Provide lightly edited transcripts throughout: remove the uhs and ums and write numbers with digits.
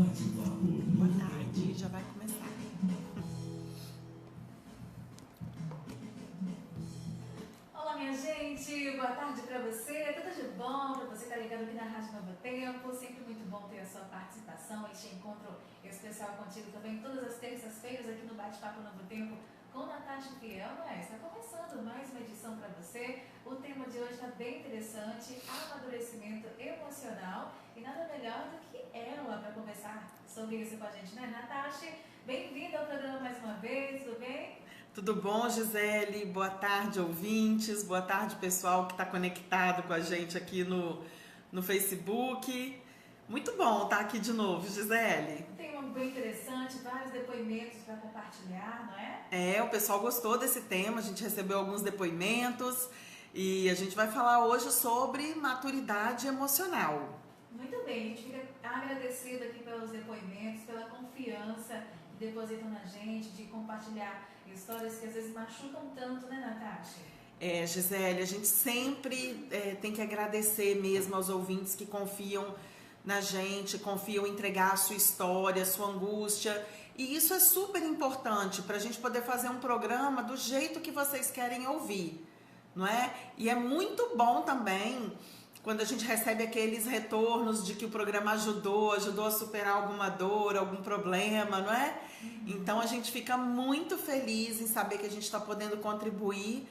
Boa tarde, já vai começar. Olá, minha gente, boa tarde pra você, tudo de bom? Pra você que tá ligado aqui na Rádio Novo Tempo, sempre muito bom ter a sua participação, este encontro especial contigo também todas as terças-feiras aqui no Bate-Papo Novo Tempo com Natasha Fiel, né? Está começando mais uma edição para você. O tema de hoje está bem interessante, amadurecimento emocional, e nada melhor do que ela para conversar sobre isso com a gente, né, Natasha? Bem-vinda ao programa mais uma vez, tudo bem? Tudo bom, Gisele? Boa tarde, ouvintes. Boa tarde, pessoal que está conectado com a gente aqui no Facebook. Muito bom estar aqui de novo, Gisele. Um tema bem interessante, vários depoimentos para compartilhar, não é? O pessoal gostou desse tema, a gente recebeu alguns depoimentos e a gente vai falar hoje sobre maturidade emocional. Muito bem, a gente fica agradecido aqui pelos depoimentos, pela confiança que depositam na gente, de compartilhar histórias que às vezes machucam tanto, né, Natasha? Gisele, a gente sempre tem que agradecer mesmo aos ouvintes que confiam na gente, confiam em entregar a sua história, a sua angústia. E isso é super importante para a gente poder fazer um programa do jeito que vocês querem ouvir, não é? E é muito bom também quando a gente recebe aqueles retornos de que o programa ajudou a superar alguma dor, algum problema, não é? Então a gente fica muito feliz em saber que a gente está podendo contribuir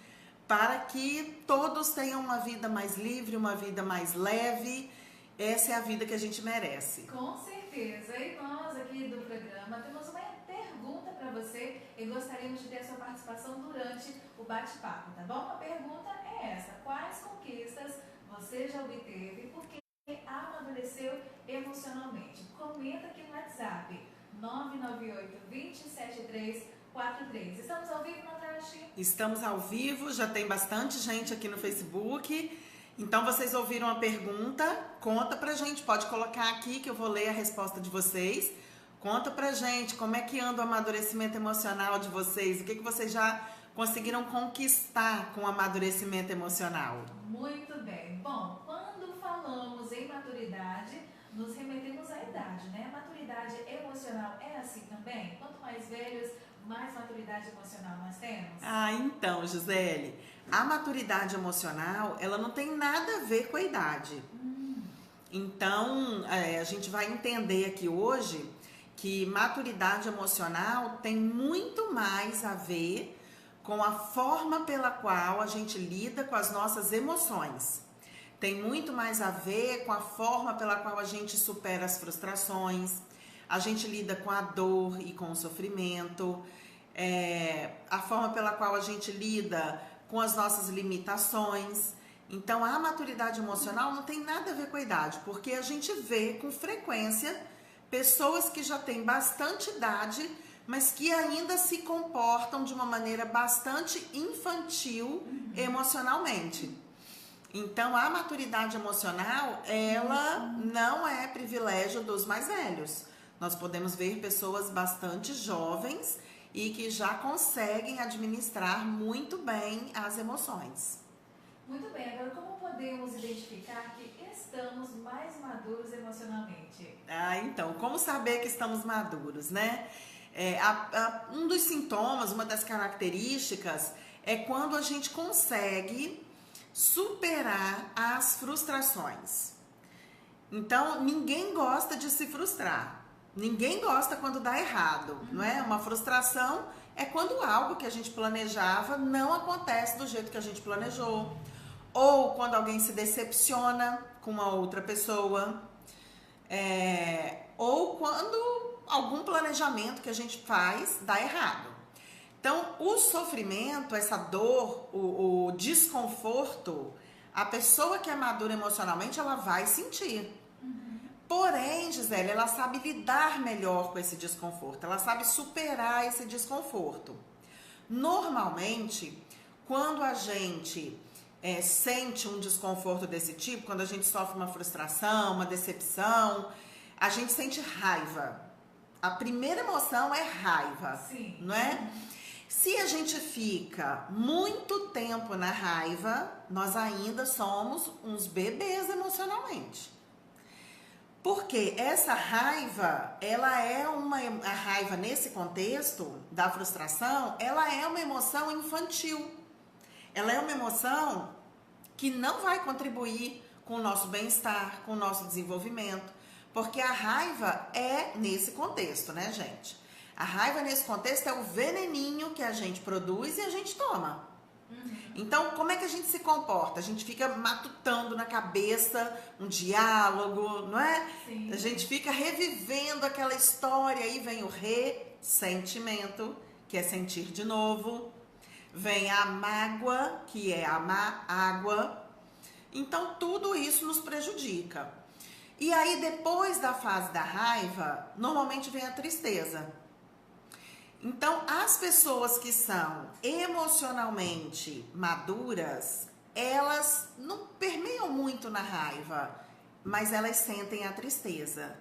para que todos tenham uma vida mais livre, uma vida mais leve. Essa é a vida que a gente merece. Com certeza. E nós aqui do programa temos uma pergunta para você e gostaríamos de ter a sua participação durante o bate-papo, tá bom? A pergunta é essa: quais conquistas você já obteve porque amadureceu emocionalmente? Comenta aqui no WhatsApp 998-27343. Estamos ao vivo, Natasha? Estamos ao vivo, já tem bastante gente aqui no Facebook. Então vocês ouviram a pergunta, conta pra gente, pode colocar aqui que eu vou ler a resposta de vocês. Conta pra gente como é que anda o amadurecimento emocional de vocês, o que vocês já conseguiram conquistar com o amadurecimento emocional. Muito bem. Bom, quando falamos em maturidade, nos remetemos à idade, né? A maturidade emocional é assim também? Quanto mais velhos, mais maturidade emocional nós temos? Então, Gisele, a maturidade emocional, ela não tem nada a ver com a idade. Então, a gente vai entender aqui hoje que maturidade emocional tem muito mais a ver com a forma pela qual a gente lida com as nossas emoções. Tem muito mais a ver com a forma pela qual a gente supera as frustrações, a gente lida com a dor e com o sofrimento, a forma pela qual a gente lida com as nossas limitações. Então, a maturidade emocional não tem nada a ver com a idade, porque a gente vê com frequência pessoas que já têm bastante idade, mas que ainda se comportam de uma maneira bastante infantil emocionalmente. Então, a maturidade emocional, ela não é privilégio dos mais velhos. Nós podemos ver pessoas bastante jovens e que já conseguem administrar muito bem as emoções. Muito bem, agora como podemos identificar que estamos mais maduros emocionalmente? Então, como saber que estamos maduros, né? Um dos sintomas, uma das características é quando a gente consegue superar as frustrações. Então, ninguém gosta de se frustrar. Ninguém gosta quando dá errado, não é? Uma frustração é quando algo que a gente planejava não acontece do jeito que a gente planejou. Ou quando alguém se decepciona com uma outra pessoa. Ou quando algum planejamento que a gente faz dá errado. Então, o sofrimento, essa dor, o desconforto, a pessoa que é madura emocionalmente, ela vai sentir. Porém, Gisele, ela sabe lidar melhor com esse desconforto, ela sabe superar esse desconforto. Normalmente, quando a gente sente um desconforto desse tipo, quando a gente sofre uma frustração, uma decepção, a gente sente raiva. A primeira emoção é raiva, Sim. Não é? Se a gente fica muito tempo na raiva, nós ainda somos uns bebês emocionalmente. Porque essa raiva, ela é a raiva nesse contexto da frustração, ela é uma emoção infantil. Ela é uma emoção que não vai contribuir com o nosso bem-estar, com o nosso desenvolvimento. Porque a raiva é nesse contexto, né, gente? A raiva nesse contexto é o veneninho que a gente produz e a gente toma. Então, como é que a gente se comporta? A gente fica matutando na cabeça um diálogo, não é? Sim. A gente fica revivendo aquela história, aí vem o ressentimento, que é sentir de novo. Vem a mágoa, que é amar água. Então, tudo isso nos prejudica. E aí, depois da fase da raiva, normalmente vem a tristeza. Então, as pessoas que são emocionalmente maduras, elas não permeiam muito na raiva, mas elas sentem a tristeza.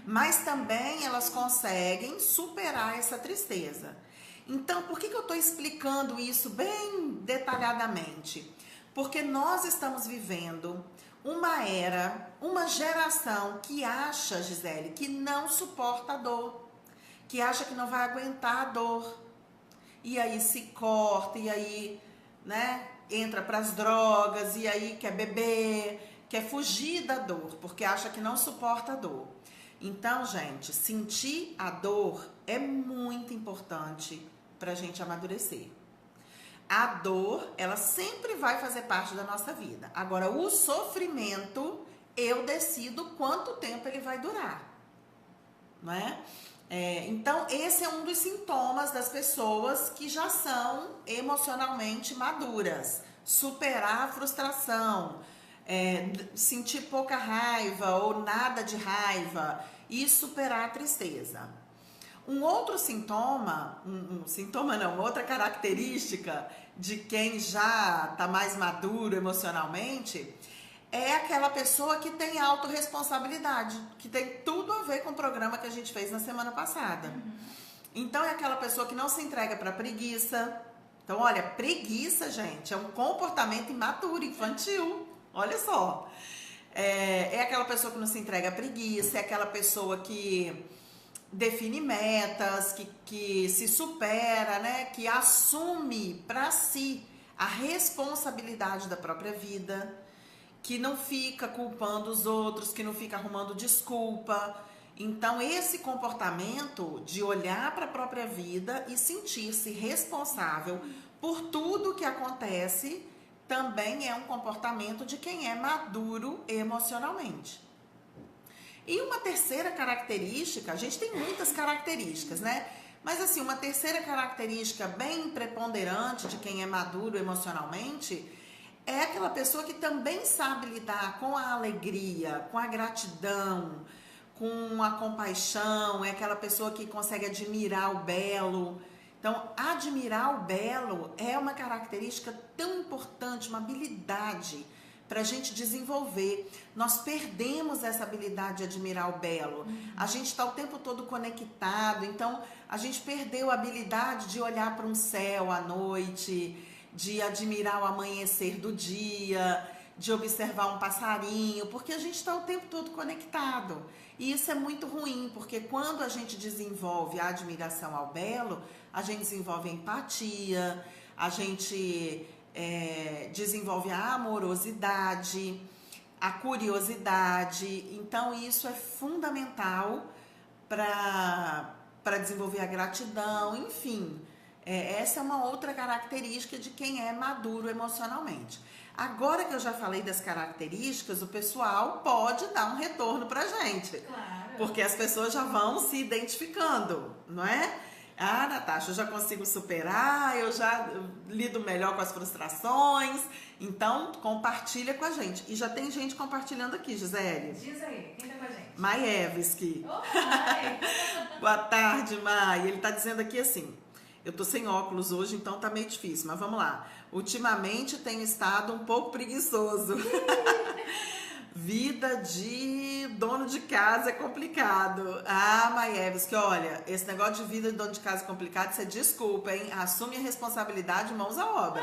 Mas também elas conseguem superar essa tristeza. Então, por que eu estou explicando isso bem detalhadamente? Porque nós estamos vivendo uma era, uma geração que acha, Gisele, que não suporta a dor. Que acha que não vai aguentar a dor. E aí se corta, e aí, né, entra para as drogas, e aí quer beber, quer fugir da dor, porque acha que não suporta a dor. Então, gente, sentir a dor é muito importante para a gente amadurecer. A dor, ela sempre vai fazer parte da nossa vida. Agora, o sofrimento, eu decido quanto tempo ele vai durar, não é? Então, esse é um dos sintomas das pessoas que já são emocionalmente maduras. Superar a frustração, sentir pouca raiva ou nada de raiva e superar a tristeza. Um outro sintoma, outra característica de quem já está mais maduro emocionalmente é aquela pessoa que tem autorresponsabilidade, que tem tudo a ver com o programa que a gente fez na semana passada. Então, é aquela pessoa que não se entrega para preguiça. Então, olha, preguiça, gente, é um comportamento imaturo, infantil. Olha só. É aquela pessoa que não se entrega à preguiça, é aquela pessoa que define metas, que se supera, né? Que assume para si a responsabilidade da própria vida, que não fica culpando os outros, que não fica arrumando desculpa. Então, esse comportamento de olhar para a própria vida e sentir-se responsável por tudo que acontece também é um comportamento de quem é maduro emocionalmente. E uma terceira característica, a gente tem muitas características, né? Mas assim, uma terceira característica bem preponderante de quem é maduro emocionalmente é aquela pessoa que também sabe lidar com a alegria, com a gratidão, com a compaixão, é aquela pessoa que consegue admirar o belo. Então, admirar o belo é uma característica tão importante, uma habilidade para a gente desenvolver. Nós perdemos essa habilidade de admirar o belo. A gente está o tempo todo conectado, então a gente perdeu a habilidade de olhar para um céu à noite, de admirar o amanhecer do dia, de observar um passarinho, porque a gente está o tempo todo conectado. E isso é muito ruim, porque quando a gente desenvolve a admiração ao belo, a gente desenvolve a empatia, a gente desenvolve a amorosidade, a curiosidade. Então, isso é fundamental para desenvolver a gratidão, enfim. Essa é uma outra característica de quem é maduro emocionalmente. Agora que eu já falei das características, o pessoal pode dar um retorno pra gente. Claro. Porque as pessoas já vão se identificando, não é? Ah, Natasha, eu já consigo superar, eu já lido melhor com as frustrações. Então, compartilha com a gente. E já tem gente compartilhando aqui, Gisele. Diz aí, quem tá com a gente? Maevski. Mai. Boa tarde, Mai. Ele tá dizendo aqui assim: eu tô sem óculos hoje, então tá meio difícil, mas vamos lá. Ultimamente tenho estado um pouco preguiçoso. Vida de dono de casa é complicado. Ah, Maieves, que olha, esse negócio de vida de dono de casa é complicado, você desculpa, hein? Assume a responsabilidade, mãos à obra.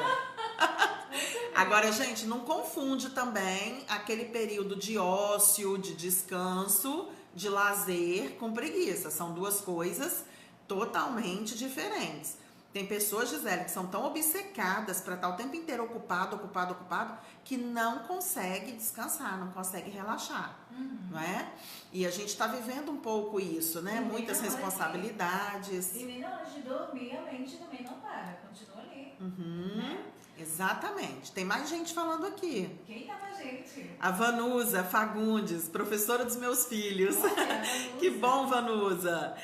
Agora, gente, não confunde também aquele período de ócio, de descanso, de lazer com preguiça. São duas coisas totalmente diferentes. Tem pessoas, Gisele, que são tão obcecadas para estar o tempo inteiro ocupado, que não consegue descansar, não consegue relaxar, não é? E a gente está vivendo um pouco isso, né? Muitas responsabilidades. E nem na hora de dormir, a mente também não para, continua ali. Né? Exatamente. Tem mais gente falando aqui. Quem tá com a gente? A Vanusa Fagundes, professora dos meus filhos. Olha, Que bom, Vanusa.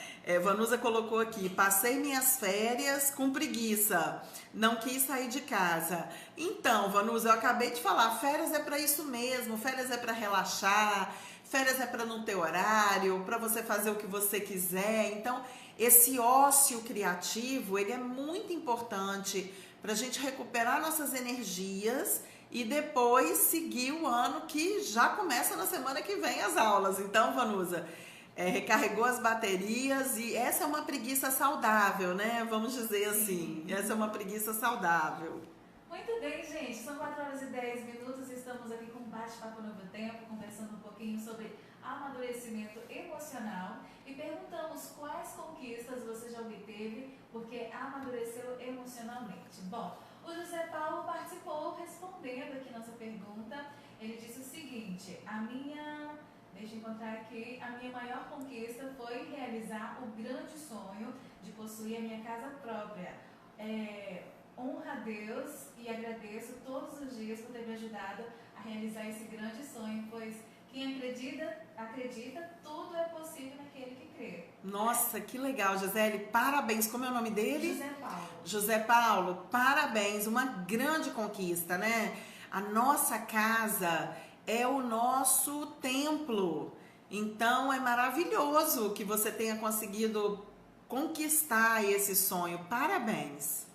Vanusa colocou aqui: passei minhas férias com preguiça, não quis sair de casa. Então, Vanusa, eu acabei de falar, férias é para isso mesmo, férias é para relaxar, férias é para não ter horário, para você fazer o que você quiser. Então, esse ócio criativo, ele é muito importante para a gente recuperar nossas energias e depois seguir o ano, que já começa na semana que vem as aulas. Então, Vanusa, recarregou as baterias, e essa é uma preguiça saudável, né? Vamos dizer assim, essa é uma preguiça saudável. Muito bem, gente, são 4h10, estamos aqui com Bate-Papo Novo Tempo, conversando um pouquinho sobre amadurecimento emocional e perguntamos quais conquistas você já obteve porque amadureceu emocionalmente. Bom, o José Paulo participou respondendo aqui nossa pergunta. Ele disse o seguinte: deixa eu encontrar aqui, a minha maior conquista foi realizar o grande sonho de possuir a minha casa própria. Honro a Deus e agradeço todos os dias por ter me ajudado a realizar esse grande sonho, pois quem acredita, tudo é possível naquele que crê. Nossa, que legal, Gisele. Parabéns. Como é o nome dele? José Paulo. José Paulo, parabéns. Uma grande conquista, né? A nossa casa é o nosso templo. Então, é maravilhoso que você tenha conseguido conquistar esse sonho. Parabéns.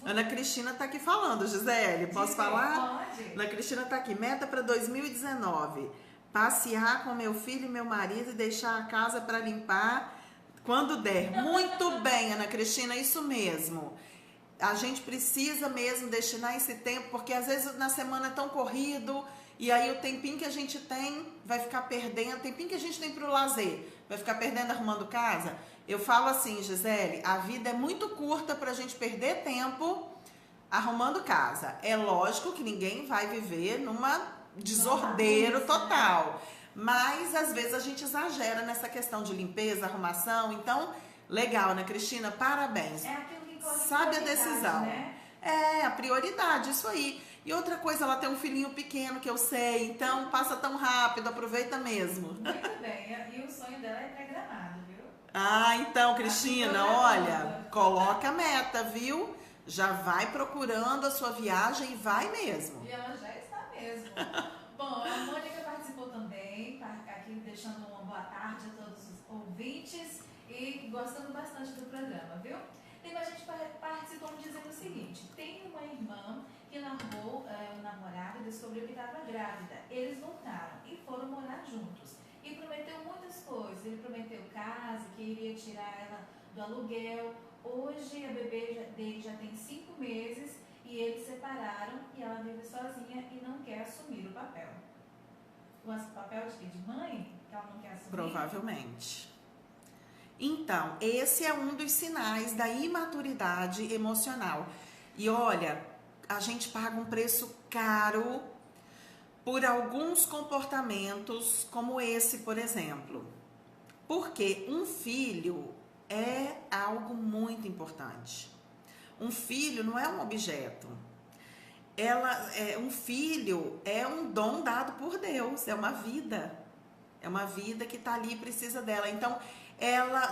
Ana Cristina está aqui falando, Gisele. Posso falar? Pode. Ana Cristina está aqui. Meta para 2019. Passear com meu filho e meu marido e deixar a casa para limpar quando der. Muito bem, Ana Cristina, isso mesmo. A gente precisa mesmo destinar esse tempo, porque às vezes na semana é tão corrido, e aí o tempinho que a gente tem vai ficar perdendo, o tempinho que a gente tem para o lazer, vai ficar perdendo arrumando casa. Eu falo assim, Gisele, a vida é muito curta para a gente perder tempo arrumando casa. É lógico que ninguém vai viver numa desordeiro total, mas às vezes a gente exagera nessa questão de limpeza, arrumação. Então, legal, né, Cristina? Parabéns. É aquilo que sabe a decisão, né? A prioridade, isso aí. E outra coisa, ela tem um filhinho pequeno, que eu sei, então passa tão rápido, aproveita mesmo. Muito bem, e o sonho dela é pré-gramado, viu? Então, Cristina, olha, coloca a meta, viu? Já vai procurando a sua viagem e vai mesmo. E ela já está mesmo. Bom, a Mônica participou também, aqui deixando uma boa tarde a todos os ouvintes e gostando bastante do programa, viu? Tem mais gente participando dizendo o seguinte: tem uma irmã que largou o namorado e descobriu que estava grávida. Eles voltaram e foram morar juntos. E prometeu muitas coisas. Ele prometeu casa, que iria tirar ela do aluguel. Hoje a bebê dele já tem 5 meses e eles separaram e ela vive sozinha e não quer assumir o papel. O papel de quê? De mãe? Que ela não quer assumir? Provavelmente. Então, esse é um dos sinais da imaturidade emocional. E olha, a gente paga um preço caro por alguns comportamentos como esse, por exemplo. Porque um filho é algo muito importante. Um filho não é um objeto. Um filho é um dom dado por Deus, é uma vida. É uma vida que está ali e precisa dela. Então,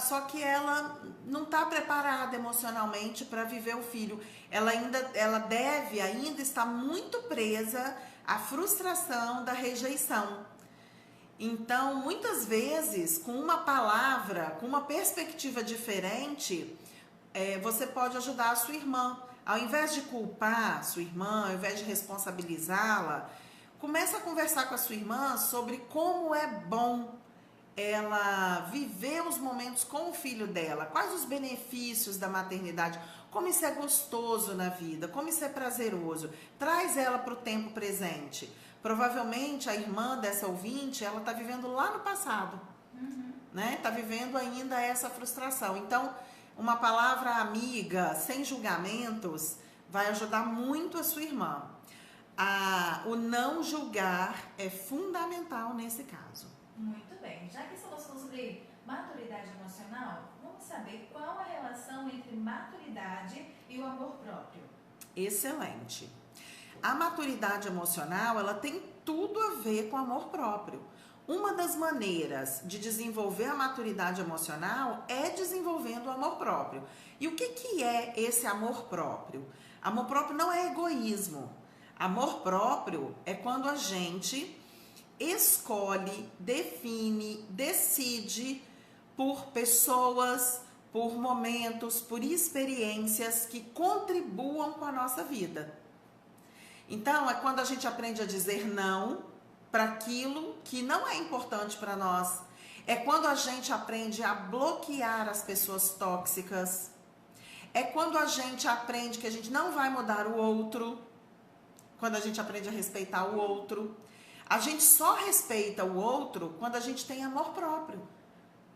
só que ela não está preparada emocionalmente para viver o filho. Ela deve ainda estar muito presa à frustração da rejeição. Então, muitas vezes, com uma palavra, com uma perspectiva diferente, você pode ajudar a sua irmã. Ao invés de culpar a sua irmã, ao invés de responsabilizá-la, começa a conversar com a sua irmã sobre como é bom ela viver os momentos com o filho dela, quais os benefícios da maternidade, como isso é gostoso na vida, como isso é prazeroso. Traz ela para o tempo presente. Provavelmente a irmã dessa ouvinte, ela está vivendo lá no passado, né? Está vivendo ainda essa frustração. Então, uma palavra amiga, sem julgamentos, vai ajudar muito a sua irmã. O não julgar é fundamental nesse caso. Muito bem. Já que estamos falando sobre maturidade emocional, vamos saber qual a relação entre maturidade e o amor próprio. Excelente. A maturidade emocional, ela tem tudo a ver com amor próprio. Uma das maneiras de desenvolver a maturidade emocional é desenvolvendo o amor próprio. E o que é esse amor próprio? Amor próprio não é egoísmo. Amor próprio é quando a gente escolhe, define, decide por pessoas, por momentos, por experiências que contribuam com a nossa vida. Então, é quando a gente aprende a dizer não para aquilo que não é importante para nós. É quando a gente aprende a bloquear as pessoas tóxicas. É quando a gente aprende que a gente não vai mudar o outro. Quando a gente aprende a respeitar o outro. A gente só respeita o outro quando a gente tem amor próprio.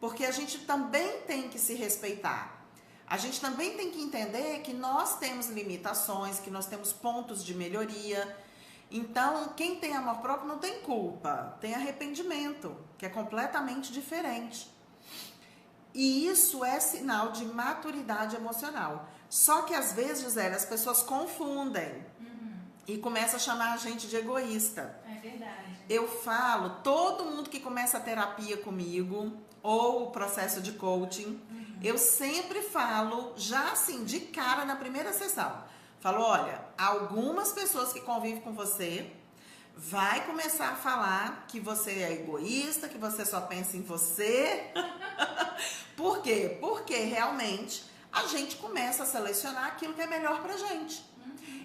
Porque a gente também tem que se respeitar. A gente também tem que entender que nós temos limitações, que nós temos pontos de melhoria. Então, quem tem amor próprio não tem culpa, tem arrependimento, que é completamente diferente. E isso é sinal de maturidade emocional. Só que às vezes, Gisele, as pessoas confundem e começam a chamar a gente de egoísta. É verdade. Eu falo, todo mundo que começa a terapia comigo, ou o processo de coaching, eu sempre falo, já assim, de cara na primeira sessão, falo, olha, algumas pessoas que convivem com você vai começar a falar que você é egoísta, que você só pensa em você. Por quê? Porque realmente a gente começa a selecionar aquilo que é melhor pra gente.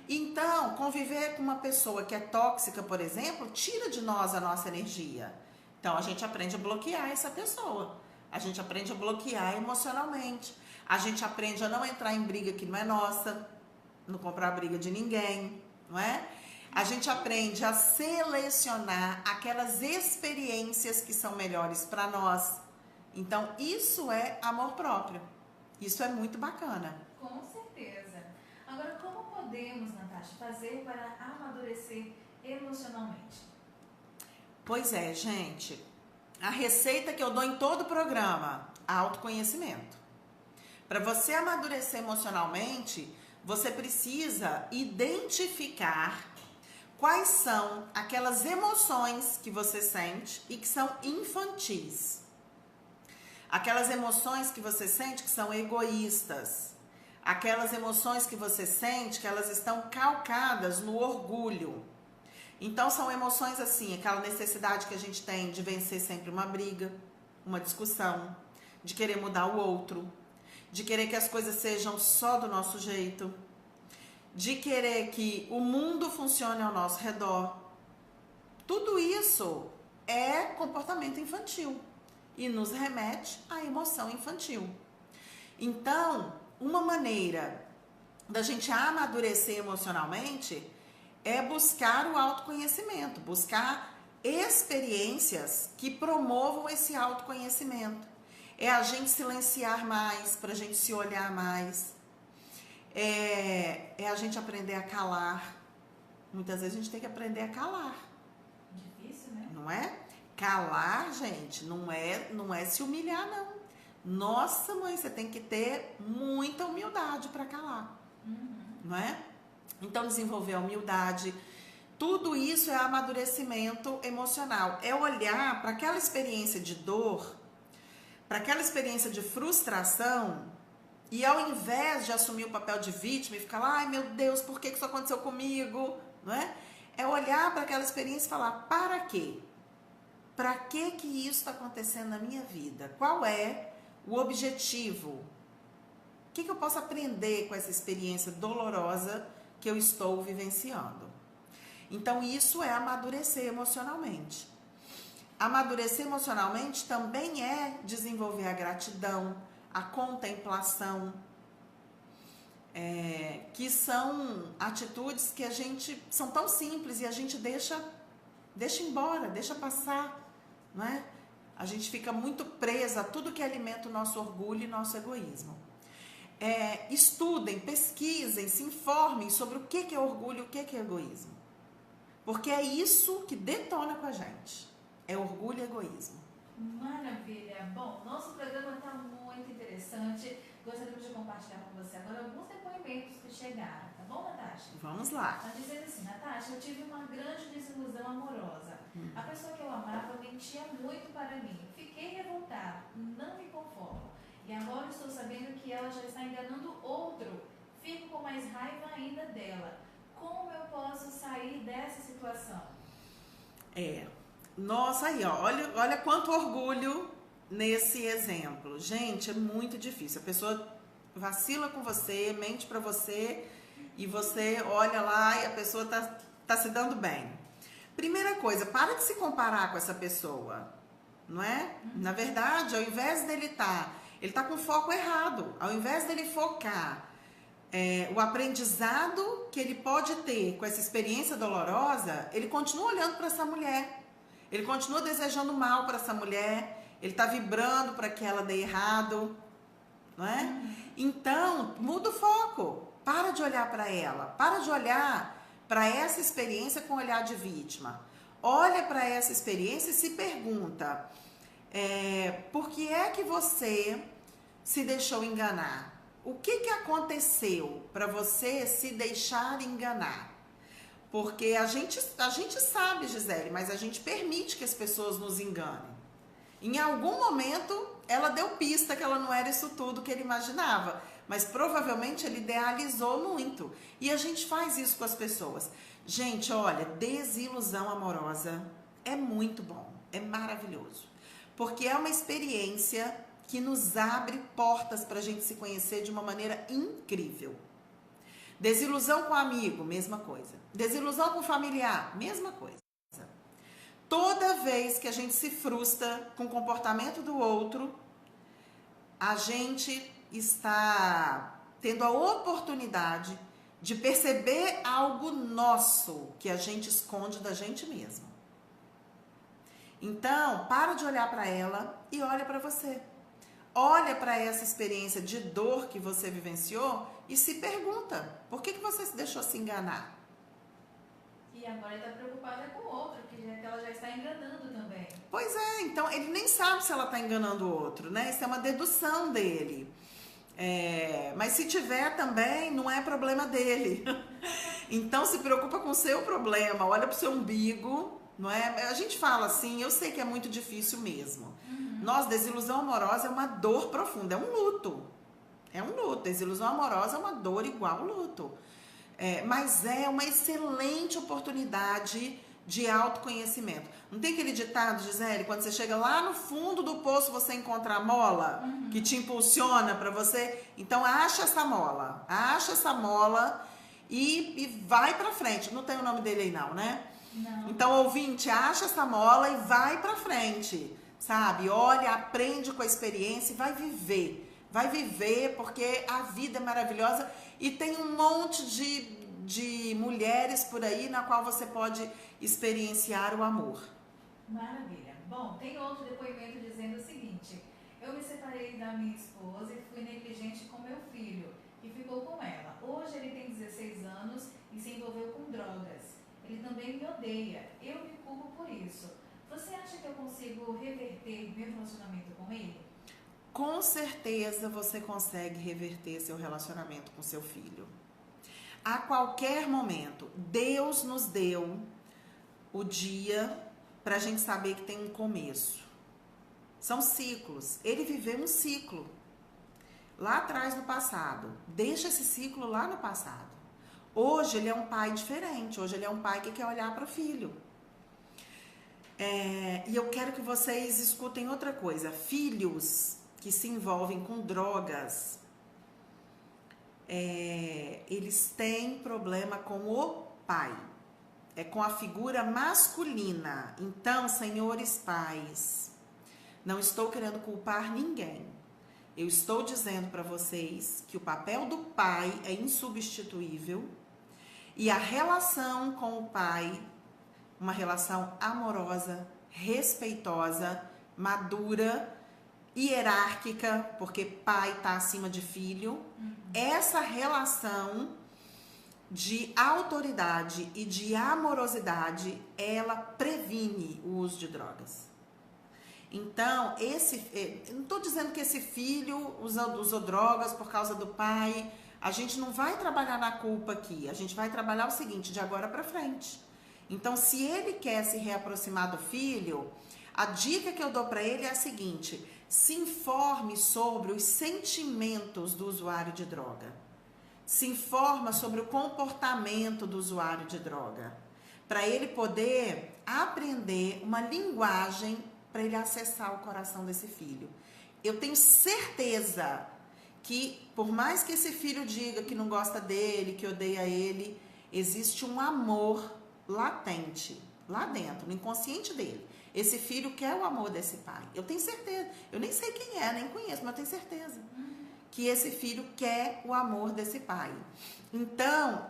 Então, conviver com uma pessoa que é tóxica, por exemplo, tira de nós a nossa energia. Então, a gente aprende a bloquear essa pessoa. A gente aprende a bloquear emocionalmente. A gente aprende a não entrar em briga que não é nossa, não comprar briga de ninguém, não é? A gente aprende a selecionar aquelas experiências que são melhores para nós. Então, isso é amor próprio. Isso é muito bacana. Com certeza. Agora, como podemos, Natasha, fazer para amadurecer emocionalmente? Pois é, gente. A receita que eu dou em todo o programa, autoconhecimento. Para você amadurecer emocionalmente, você precisa identificar quais são aquelas emoções que você sente e que são infantis. Aquelas emoções que você sente que são egoístas. Aquelas emoções que você sente que elas estão calcadas no orgulho. Então, são emoções assim, aquela necessidade que a gente tem de vencer sempre uma briga, uma discussão, de querer mudar o outro, de querer que as coisas sejam só do nosso jeito, de querer que o mundo funcione ao nosso redor. Tudo isso é comportamento infantil e nos remete à emoção infantil. Então, uma maneira da gente amadurecer emocionalmente é buscar o autoconhecimento, buscar experiências que promovam esse autoconhecimento. É a gente silenciar mais, para a gente se olhar mais. É a gente aprender a calar. Muitas vezes a gente tem que aprender a calar. Difícil, né? Não é? Calar, gente, não é se humilhar, não. Nossa, mãe, você tem que ter muita humildade para calar. Não é? Então, desenvolver a humildade. Tudo isso é amadurecimento emocional. É olhar para aquela experiência de dor, para aquela experiência de frustração, e ao invés de assumir o papel de vítima e ficar lá, ai meu Deus, por que isso aconteceu comigo? Não é? É olhar para aquela experiência e falar, para quê? Para que isso está acontecendo na minha vida? Qual é o objetivo? O que eu posso aprender com essa experiência dolorosa que eu estou vivenciando? Então, isso é amadurecer emocionalmente. Amadurecer emocionalmente também é desenvolver a gratidão, a contemplação. que são atitudes que a gente são tão simples e a gente deixa embora, deixa passar, não é? A gente fica muito presa a tudo que alimenta o nosso orgulho e nosso egoísmo. Estudem, pesquisem, se informem sobre o que é orgulho e o que é egoísmo. Porque é isso que detona com a gente. É orgulho e egoísmo. Maravilha! Bom, nosso programa está muito interessante. Gostaríamos de compartilhar com você agora alguns depoimentos que chegaram, tá bom, Natasha? Vamos lá. Está dizendo assim: Natasha, eu tive uma grande desilusão amorosa. A pessoa que eu amava mentia muito para mim. Fiquei revoltada, não me conformo. E agora estou sabendo que ela já está enganando outro. Fico com mais raiva ainda dela. Como eu posso sair dessa situação? Nossa, aí, ó, olha quanto orgulho nesse exemplo. Gente, é muito difícil. A pessoa vacila com você, mente pra você e você olha lá e a pessoa tá se dando bem. Primeira coisa, para de se comparar com essa pessoa, não é? Na verdade, ao invés dele ele tá com foco errado. Ao invés dele focar o aprendizado que ele pode ter com essa experiência dolorosa, ele continua olhando para essa mulher. Ele continua desejando mal para essa mulher, ele está vibrando para que ela dê errado, não é? Então, muda o foco, para de olhar para ela, para de olhar para essa experiência com olhar de vítima. Olha para essa experiência e se pergunta, por que é que você se deixou enganar? O que aconteceu para você se deixar enganar? Porque a gente sabe, Gisele, mas a gente permite que as pessoas nos enganem. Em algum momento, ela deu pista que ela não era isso tudo que ele imaginava. Mas provavelmente ele idealizou muito. E a gente faz isso com as pessoas. Gente, olha, desilusão amorosa é muito bom, é maravilhoso. Porque é uma experiência que nos abre portas para a gente se conhecer de uma maneira incrível. Desilusão com amigo, mesma coisa. Desilusão com familiar, mesma coisa. Toda vez que a gente se frustra com o comportamento do outro, a gente está tendo a oportunidade de perceber algo nosso que a gente esconde da gente mesmo. Então, para de olhar para ela e olha para você. Olha para essa experiência de dor que você vivenciou e se pergunta, por que você se deixou se enganar? E agora ele está preocupada com o outro, que ela já está enganando também. Pois é, então ele nem sabe se ela está enganando o outro, né? Isso é uma dedução dele. Mas se tiver também, não é problema dele. Então se preocupa com o seu problema, olha para o seu umbigo, não é? A gente fala assim, eu sei que é muito difícil mesmo. Nossa, desilusão amorosa é uma dor profunda, é um luto. É um luto. Desilusão amorosa é uma dor igual ao luto. Mas é uma excelente oportunidade de autoconhecimento. Não tem aquele ditado, Gisele, quando você chega lá no fundo do poço, você encontra a mola que te impulsiona para você? Então, acha essa mola e vai para frente. Não tem o nome dele aí não, né? Não. Então, ouvinte, acha essa mola e vai para frente. Sabe? Olha, aprende com a experiência e vai viver. Vai viver porque a vida é maravilhosa e tem um monte de mulheres por aí na qual você pode experienciar o amor. Maravilha. Bom, tem outro depoimento dizendo o seguinte: eu me separei da minha esposa e fui negligente com meu filho, que ficou com ela. Hoje ele tem 16 anos e se envolveu com drogas. Ele também me odeia. Eu me culpo por isso. Você acha que eu consigo reverter meu relacionamento com ele? Com certeza você consegue reverter seu relacionamento com seu filho. A qualquer momento, Deus nos deu o dia para a gente saber que tem um começo. São ciclos. Ele viveu um ciclo lá atrás no passado. Deixa esse ciclo lá no passado. Hoje ele é um pai diferente. Hoje ele é um pai que quer olhar para o filho. E eu quero que vocês escutem outra coisa. Filhos que se envolvem com drogas, eles têm problema com o pai. Com a figura masculina. Então, senhores pais, não estou querendo culpar ninguém, Eu estou dizendo para vocês que o papel do pai é insubstituível e a relação com o pai, uma relação amorosa, respeitosa, madura, hierárquica, porque pai está acima de filho. Essa relação de autoridade e de amorosidade, ela previne o uso de drogas. Então, não estou dizendo que esse filho usou drogas por causa do pai. A gente não vai trabalhar na culpa aqui. A gente vai trabalhar o seguinte, de agora para frente. Então, se ele quer se reaproximar do filho, a dica que eu dou para ele é a seguinte: se informe sobre os sentimentos do usuário de droga. Se informa sobre o comportamento do usuário de droga, para ele poder aprender uma linguagem para ele acessar o coração desse filho. Eu tenho certeza que, por mais que esse filho diga que não gosta dele, que odeia ele, existe um amor latente, lá dentro, no inconsciente dele. Esse filho quer o amor desse pai. Eu tenho certeza. Eu nem sei quem é, nem conheço, mas eu tenho certeza que esse filho quer o amor desse pai. Então,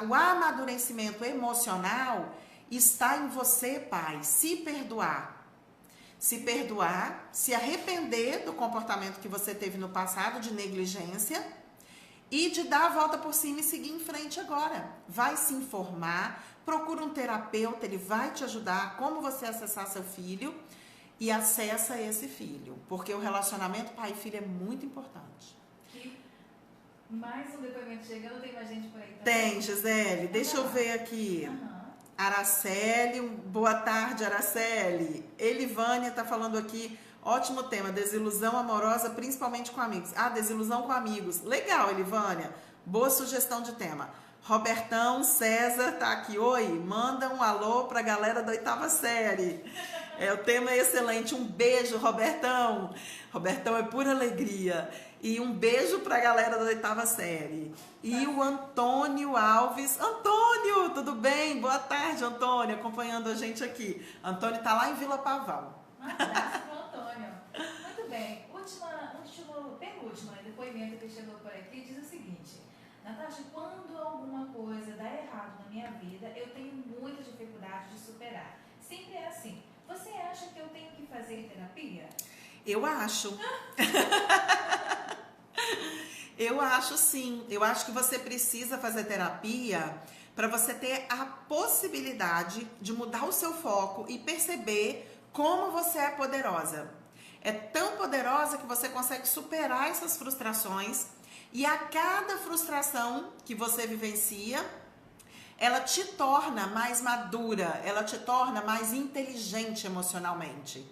o amadurecimento emocional está em você, pai, se perdoar. Se perdoar, se arrepender do comportamento que você teve no passado de negligência e de dar a volta por cima e seguir em frente agora. Vai se informar, procura um terapeuta, ele vai te ajudar como você acessar seu filho e acessa esse filho, porque o relacionamento pai e filho é muito importante. E mais um depoimento chegando, tem mais gente por aí também? Tem, Gisele, deixa eu ver aqui. Araceli, boa tarde, Araceli. Elivânia está falando aqui, ótimo tema, desilusão amorosa, principalmente com amigos. Desilusão com amigos. Legal, Elivânia, boa sugestão de tema. Robertão César tá aqui, oi, manda um alô pra galera da 8ª série. O tema é excelente, um beijo, Robertão. Robertão é pura alegria. E um beijo pra galera da 8ª série. E o Antônio Alves. Antônio, tudo bem? Boa tarde, Antônio, acompanhando a gente aqui. Antônio tá lá em Vila Pavão. Abraço pro Antônio. Muito bem, penúltima depoimento que chegou por aqui diz o seguinte: Natasha, quando alguma coisa dá errado na minha vida, eu tenho muita dificuldade de superar. Sempre é assim. Você acha que eu tenho que fazer terapia? Eu acho. Eu acho sim. Eu acho que você precisa fazer terapia para você ter a possibilidade de mudar o seu foco e perceber como você é poderosa. É tão poderosa que você consegue superar essas frustrações e a cada frustração que você vivencia, ela te torna mais madura, ela te torna mais inteligente emocionalmente.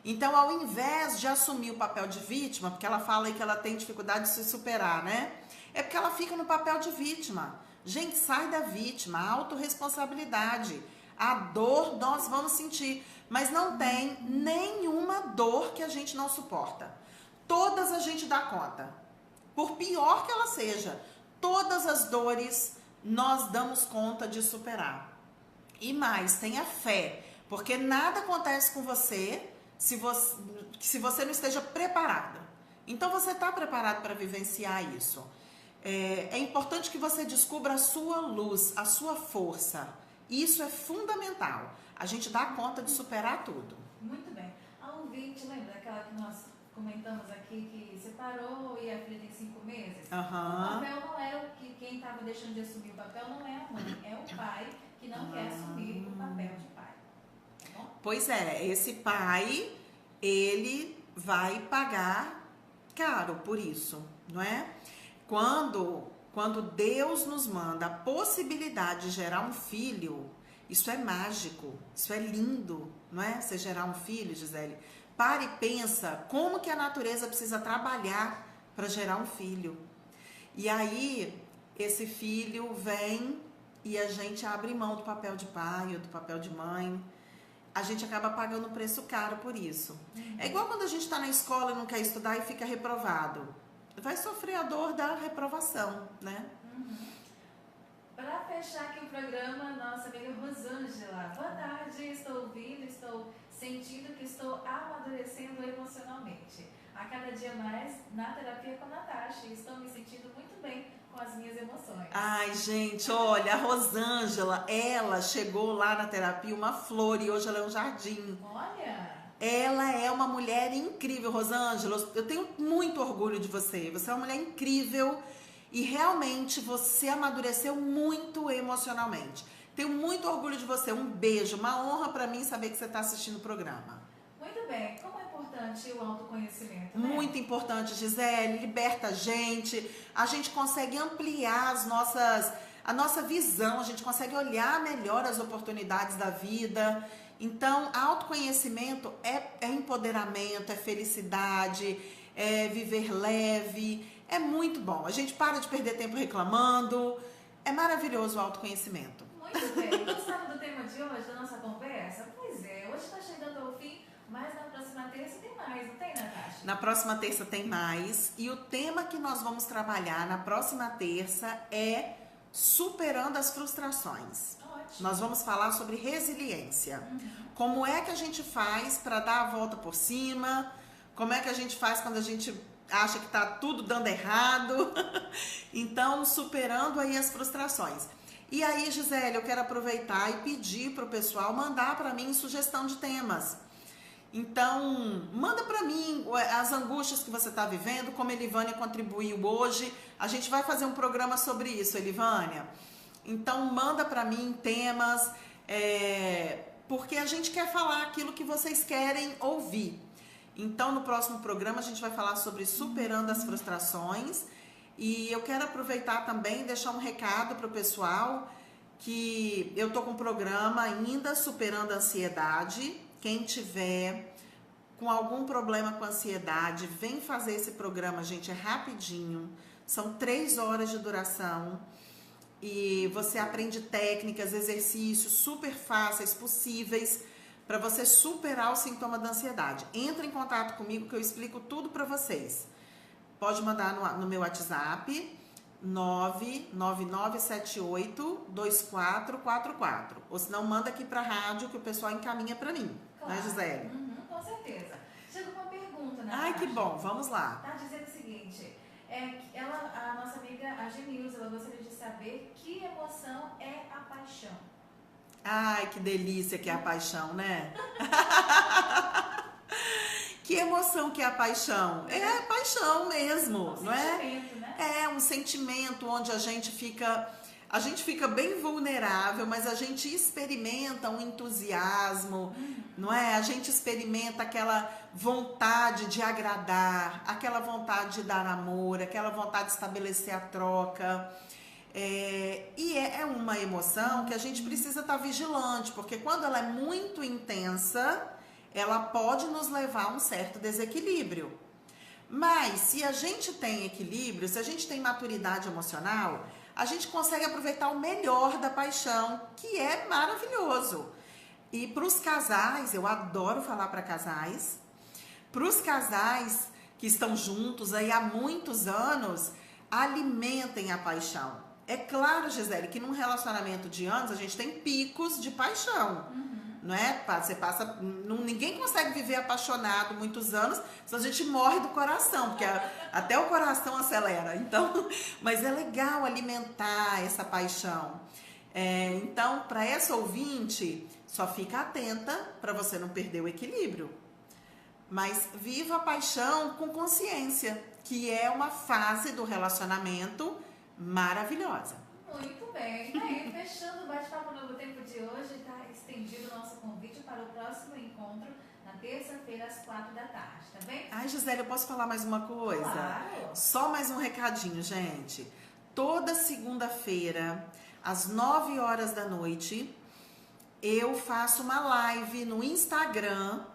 Então, ao invés de assumir o papel de vítima, porque ela fala aí que ela tem dificuldade de se superar, né? É porque ela fica no papel de vítima. Gente, sai da vítima, a autorresponsabilidade. A dor nós vamos sentir, mas não tem nenhuma dor que a gente não suporta. Todas a gente dá conta. Por pior que ela seja, todas as dores nós damos conta de superar. E mais, tenha fé, porque nada acontece com você se você não esteja preparada. Então você está preparado para vivenciar isso. É importante que você descubra a sua luz, a sua força. Isso é fundamental. A gente dá conta de superar tudo. Muito bem. A ouvinte, lembra daquela que nós comentamos aqui, que separou e a filha tem 5 meses? O papel não é o que quem estava deixando de assumir o papel não é a mãe, é o pai que não quer assumir o papel de pai. Tá bom? Pois é, esse pai, ele vai pagar caro por isso, não é? Quando Deus nos manda a possibilidade de gerar um filho, isso é mágico, isso é lindo, não é? Você gerar um filho, Gisele. Pare e pensa como que a natureza precisa trabalhar para gerar um filho. E aí, esse filho vem e a gente abre mão do papel de pai ou do papel de mãe. A gente acaba pagando um preço caro por isso. É igual quando a gente está na escola e não quer estudar e fica reprovado. Vai sofrer a dor da reprovação, né? Para fechar aqui o programa, nossa amiga Rosângela. Boa tarde, estou ouvindo, estou sentindo que estou amadurecendo emocionalmente. A cada dia mais na terapia com a Natasha. Estou me sentindo muito bem com as minhas emoções. Ai, gente, olha, a Rosângela, ela chegou lá na terapia uma flor e hoje ela é um jardim. Olha! Ela é uma mulher incrível, Rosângela. Eu tenho muito orgulho de você. Você é uma mulher incrível e realmente você amadureceu muito emocionalmente. Tenho muito orgulho de você. Um beijo, uma honra pra mim saber que você está assistindo o programa. Muito bem. Como é importante o autoconhecimento, né? Muito importante, Gisele. Liberta a gente consegue ampliar a nossa visão, a gente consegue olhar melhor as oportunidades da vida. Então, autoconhecimento é empoderamento, é felicidade, é viver leve, é muito bom. A gente para de perder tempo reclamando, é maravilhoso o autoconhecimento. Muito bem. Gostaram do tema de hoje, da nossa conversa? Pois é, hoje está chegando ao fim, mas na próxima terça tem mais, não tem, Natasha? Na próxima terça tem mais, e o tema que nós vamos trabalhar na próxima terça é superando as frustrações. Nós vamos falar sobre resiliência. Como é que a gente faz para dar a volta por cima? Como é que a gente faz quando a gente acha que está tudo dando errado? Então, superando aí as frustrações. E aí, Gisele, eu quero aproveitar e pedir para o pessoal mandar para mim sugestão de temas. Então, manda para mim as angústias que você está vivendo, como a Elivânia contribuiu hoje. A gente vai fazer um programa sobre isso, Elivânia. Então, manda para mim temas, porque a gente quer falar aquilo que vocês querem ouvir. Então, no próximo programa, a gente vai falar sobre superando as frustrações. E eu quero aproveitar também e deixar um recado para o pessoal que eu tô com um programa ainda superando a ansiedade. Quem tiver com algum problema com ansiedade, vem fazer esse programa, gente, é rapidinho. São 3 horas de duração. E você aprende técnicas, exercícios super fáceis, possíveis, para você superar o sintoma da ansiedade. Entra em contato comigo que eu explico tudo para vocês. Pode mandar no meu WhatsApp, 999782444. Ou se não, manda aqui para a rádio que o pessoal encaminha para mim. Claro. Né, Gisele? Com certeza. Chega uma pergunta, né? Ai, que bom. Vamos lá. Tá dizendo o seguinte, a nossa amiga, a Genilza, ela gostaria de saber que emoção é a paixão. Ai, que delícia que é a paixão, né? Que emoção que é a paixão? É a paixão mesmo, não é? Né? É um sentimento onde a gente fica bem vulnerável, mas a gente experimenta um entusiasmo, não é? A gente experimenta aquela vontade de agradar, aquela vontade de dar amor, aquela vontade de estabelecer a troca. E é uma emoção que a gente precisa estar vigilante, porque quando ela é muito intensa, ela pode nos levar a um certo desequilíbrio. Mas se a gente tem equilíbrio, se a gente tem maturidade emocional, a gente consegue aproveitar o melhor da paixão, que é maravilhoso. E para os casais, eu adoro falar para casais, para os casais que estão juntos aí há muitos anos, alimentem a paixão. É claro, Gisele, que num relacionamento de anos a gente tem picos de paixão. Não é? Você passa. Ninguém consegue viver apaixonado muitos anos, senão a gente morre do coração, porque até o coração acelera. Então, mas é legal alimentar essa paixão. Então, para essa ouvinte, só fica atenta para você não perder o equilíbrio. Mas viva a paixão com consciência, que é uma fase do relacionamento maravilhosa. Muito bem. E aí, fechando o bate-papo Novo Tempo de hoje, está estendido o nosso convite para o próximo encontro na terça-feira às 4 da tarde, tá bem? Ai, Gisele, eu posso falar mais uma coisa? Claro. Só mais um recadinho, gente. Toda segunda-feira, às 9 horas da noite, eu faço uma live no Instagram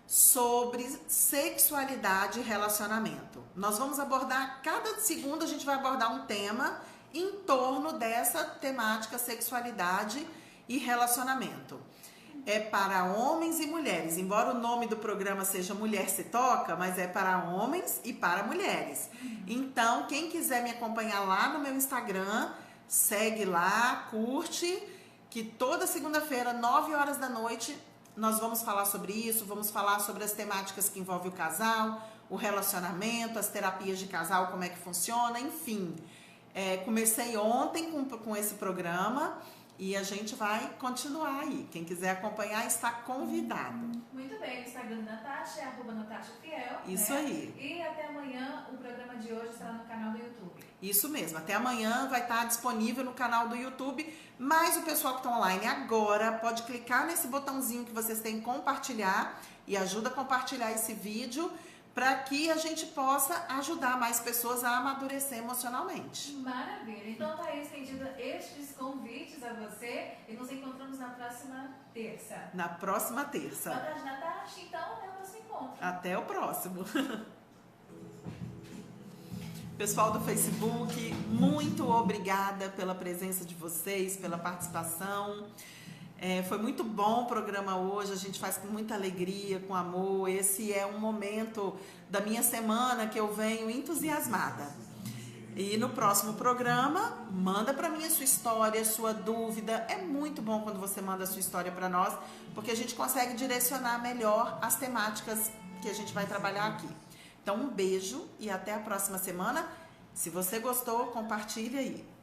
sobre sexualidade e relacionamento. Nós vamos abordar, cada segunda a gente vai abordar um tema em torno dessa temática sexualidade e relacionamento. É para homens e mulheres, embora o nome do programa seja Mulher Se Toca, mas é para homens e para mulheres. Então, quem quiser me acompanhar lá no meu Instagram, segue lá, curte, que toda segunda-feira, 9 horas da noite, nós vamos falar sobre isso, vamos falar sobre as temáticas que envolvem o casal, o relacionamento, as terapias de casal, como é que funciona, enfim. Comecei ontem com esse programa e a gente vai continuar aí. Quem quiser acompanhar está convidado. Muito bem, o Instagram da Natasha é @NatashaFiel. Isso né? aí. E até amanhã o programa de hoje estará no canal do YouTube. Isso mesmo, até amanhã vai estar disponível no canal do YouTube, mas o pessoal que está online agora pode clicar nesse botãozinho que vocês têm compartilhar e ajuda a compartilhar esse vídeo para que a gente possa ajudar mais pessoas a amadurecer emocionalmente. Maravilha! Então tá aí estendido estes convites a você e nos encontramos na próxima terça. Na próxima terça. Boa tarde, Natasha. Então, até o próximo encontro. Até o próximo. Pessoal do Facebook, muito obrigada pela presença de vocês, pela participação. Foi muito bom o programa hoje, a gente faz com muita alegria, com amor. Esse é um momento da minha semana que eu venho entusiasmada. E no próximo programa, manda para mim a sua história, a sua dúvida. É muito bom quando você manda a sua história para nós, porque a gente consegue direcionar melhor as temáticas que a gente vai trabalhar aqui. Então, um beijo e até a próxima semana. Se você gostou, compartilhe aí.